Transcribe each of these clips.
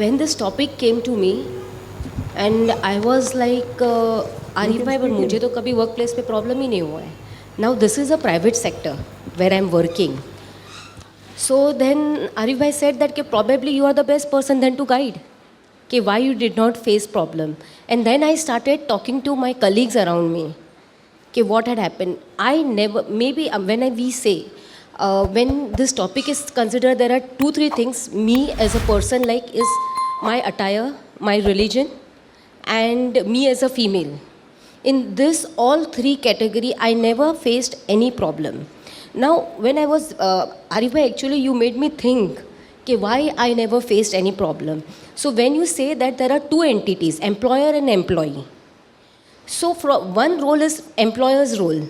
when this topic came to me and I was like, Arif भाई पर मुझे तो कभी वर्क प्लेस पे प्रॉब्लम ही नहीं हुआ है. Now this is a private sector where I'm working. So then Arif bhai said that probably you are the best person then to guide. Why you did not face problem. And then I started talking to my colleagues around me. What had happened. I never, maybe we say, when this topic is considered, there are 2-3 things. Me as a person like is my attire, my religion, and me as a female. In this all 3 category, I never faced any problem. Now, when I was, Arif bhai, actually you made me think why I never faced any problem. So when you say that there are 2 entities, employer and employee. So one role is employer's role.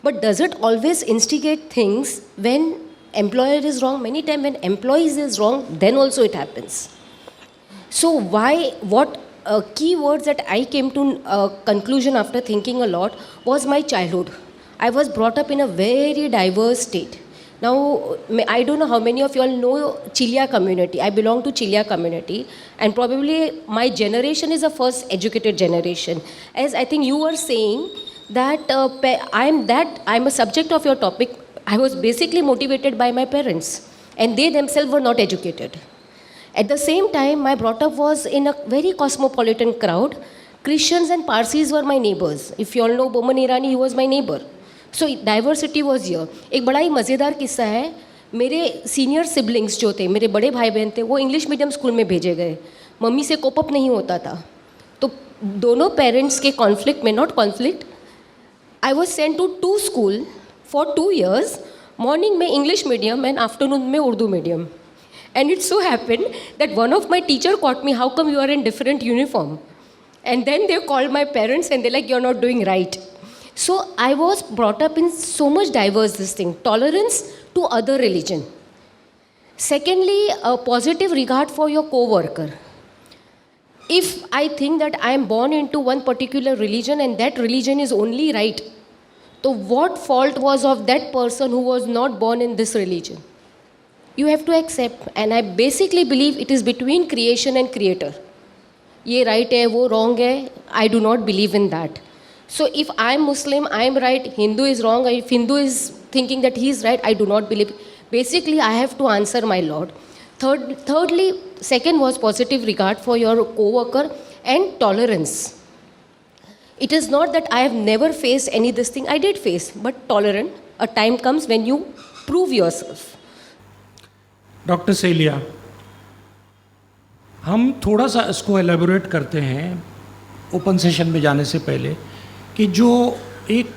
But does it always instigate things when employer is wrong? Many times when employee is wrong, then also it happens. So what key words that I came to conclusion after thinking a lot was my childhood. I was brought up in a very diverse state. Now, I don't know how many of you all know Chilia community. I belong to Chilia community, and probably my generation is the first educated generation. As I think you were saying that I'm a subject of your topic. I was basically motivated by my parents, and they themselves were not educated. At the same time, my brought up was in a very cosmopolitan crowd. Christians and Parsis were my neighbors. If you all know Boman Irani, he was my neighbor. So diversity was here. एक बड़ा ही मज़ेदार किस्सा है. मेरे senior siblings जो थे, मेरे बड़े भाई बहन थे, वो इंग्लिश मीडियम स्कूल में भेजे गए. मम्मी से कोप अप नहीं होता था. तो दोनों पेरेंट्स के कॉन्फ्लिक्ट में, not conflict, I was sent to 2 school for 2 years. Morning में इंग्लिश मीडियम एंड आफ्टरनून में Urdu medium. And it so happened that one of my teacher caught me, how come you are in different uniform? And then they called my parents and they're like, you're not doing right. So I was brought up in so much diverse this thing, tolerance to other religion. Secondly, a positive regard for your co-worker. If I think that I am born into one particular religion and that religion is only right, so what fault was of that person who was not born in this religion? You have to accept, and I basically believe it is between creation and creator. ये right है, वो wrong है. I do not believe in that. So if I am Muslim, I am right. Hindu is wrong. If Hindu is thinking that he is right, I do not believe. Basically, I have to answer my Lord. Thirdly, second was positive regard for your co-worker and tolerance. It is not that I have never faced any this thing. I did face, but tolerant. A time comes when you prove yourself. Doctor Celia, हम थोड़ा सा इसको elaborate करते हैं open session में जाने से पहले कि जो एक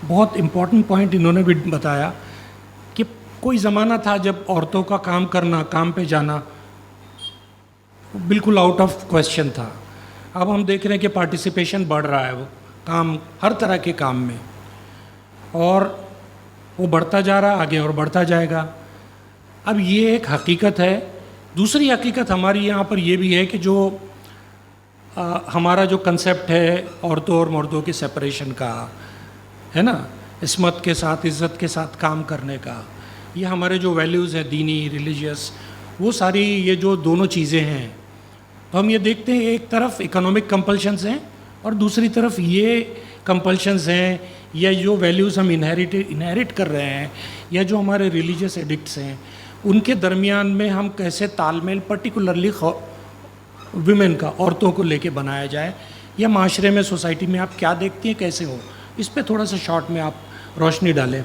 बहुत इम्पॉर्टेंट पॉइंट इन्होंने भी बताया कि कोई ज़माना था जब औरतों का काम करना, काम पे जाना बिल्कुल आउट ऑफ क्वेश्चन था. अब हम देख रहे हैं कि पार्टिसिपेशन बढ़ रहा है, वो काम हर तरह के काम में, और वो बढ़ता जा रहा है आगे और बढ़ता जाएगा. अब ये एक हकीकत है. दूसरी हकीकत हमारी यहाँ पर ये भी है कि जो हमारा जो कंसेप्ट है औरतों और मर्दों के सेपरेशन का, है ना, इस्मत के साथ, इज़्ज़त के साथ काम करने का, ये हमारे जो वैल्यूज़ हैं दीनी, रिलीजियस, वो सारी ये जो दोनों चीज़ें हैं, तो हम ये देखते हैं एक तरफ इकोनॉमिक कंपल्शंस हैं और दूसरी तरफ ये कंपल्शंस हैं या जो वैल्यूज़ हम इनहेरिट कर रहे हैं या जो हमारे रिलीजियस एडिक्ट्स हैं, उनके दरमियान में हम कैसे तालमेल पर्टिकुलरली विमेन का, औरतों को लेके बनाया जाए, या माशरे में, सोसाइटी में आप क्या देखती हैं, कैसे हो, इस पे थोड़ा सा शॉर्ट में आप रोशनी डालें.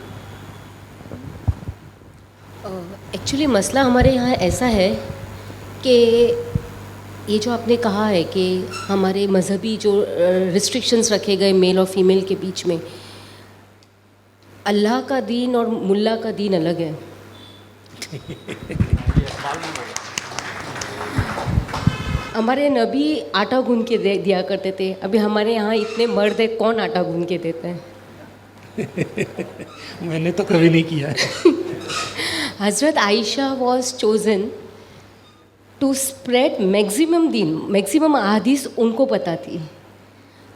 एक्चुअली मसला हमारे यहाँ ऐसा है कि ये जो आपने कहा है कि हमारे मज़हबी जो रिस्ट्रिक्शंस रखे गए मेल और फीमेल के बीच में, अल्लाह का दीन और मुल्ला का दीन अलग है. हमारे नबी आटा गूंद के दिया करते थे. अभी हमारे यहाँ इतने मर्द है, कौन आटा गूंद के देते हैं? मैंने तो कभी नहीं किया है. Hazrat Ayesha was chosen to spread maximum दीन, मैक्सिमम अहादीस उनको पता थी.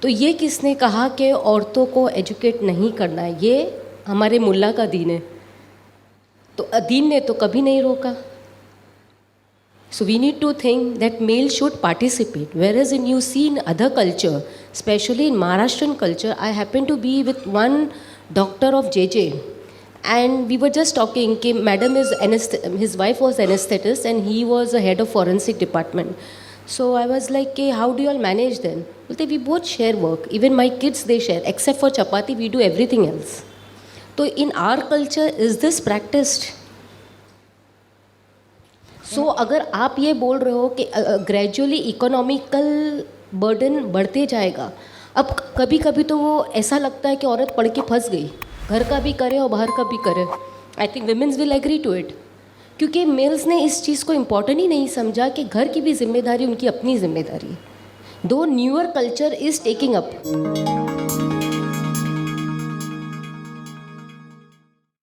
तो ये किसने कहा कि औरतों को एजुकेट नहीं करना है? ये हमारे मुल्ला का दीन है. तो दीन ने तो कभी नहीं रोका. So we need to think that male should participate. Whereas in you see in other culture, especially in Maharashtrian culture, I happen to be with one doctor of JJ, and we were just talking. कि madam is his wife was anesthetist and he was a head of forensic department. So I was like, कि how do you all manage then? Bolte, we both share work. Even my kids they share. Except for chapati, we do everything else. So in our culture, is this practiced? सो अगर आप ये बोल रहे हो कि gradually economical burden बढ़ते जाएगा, अब कभी कभी तो वो ऐसा लगता है कि औरत पढ़ के फंस गई, घर का भी करे और बाहर का भी करे. I think womens will agree to it, क्योंकि मेल्स ने इस चीज़ को इम्पोर्टेंट ही नहीं समझा कि घर की भी जिम्मेदारी उनकी अपनी जिम्मेदारी, दो newer culture is taking up.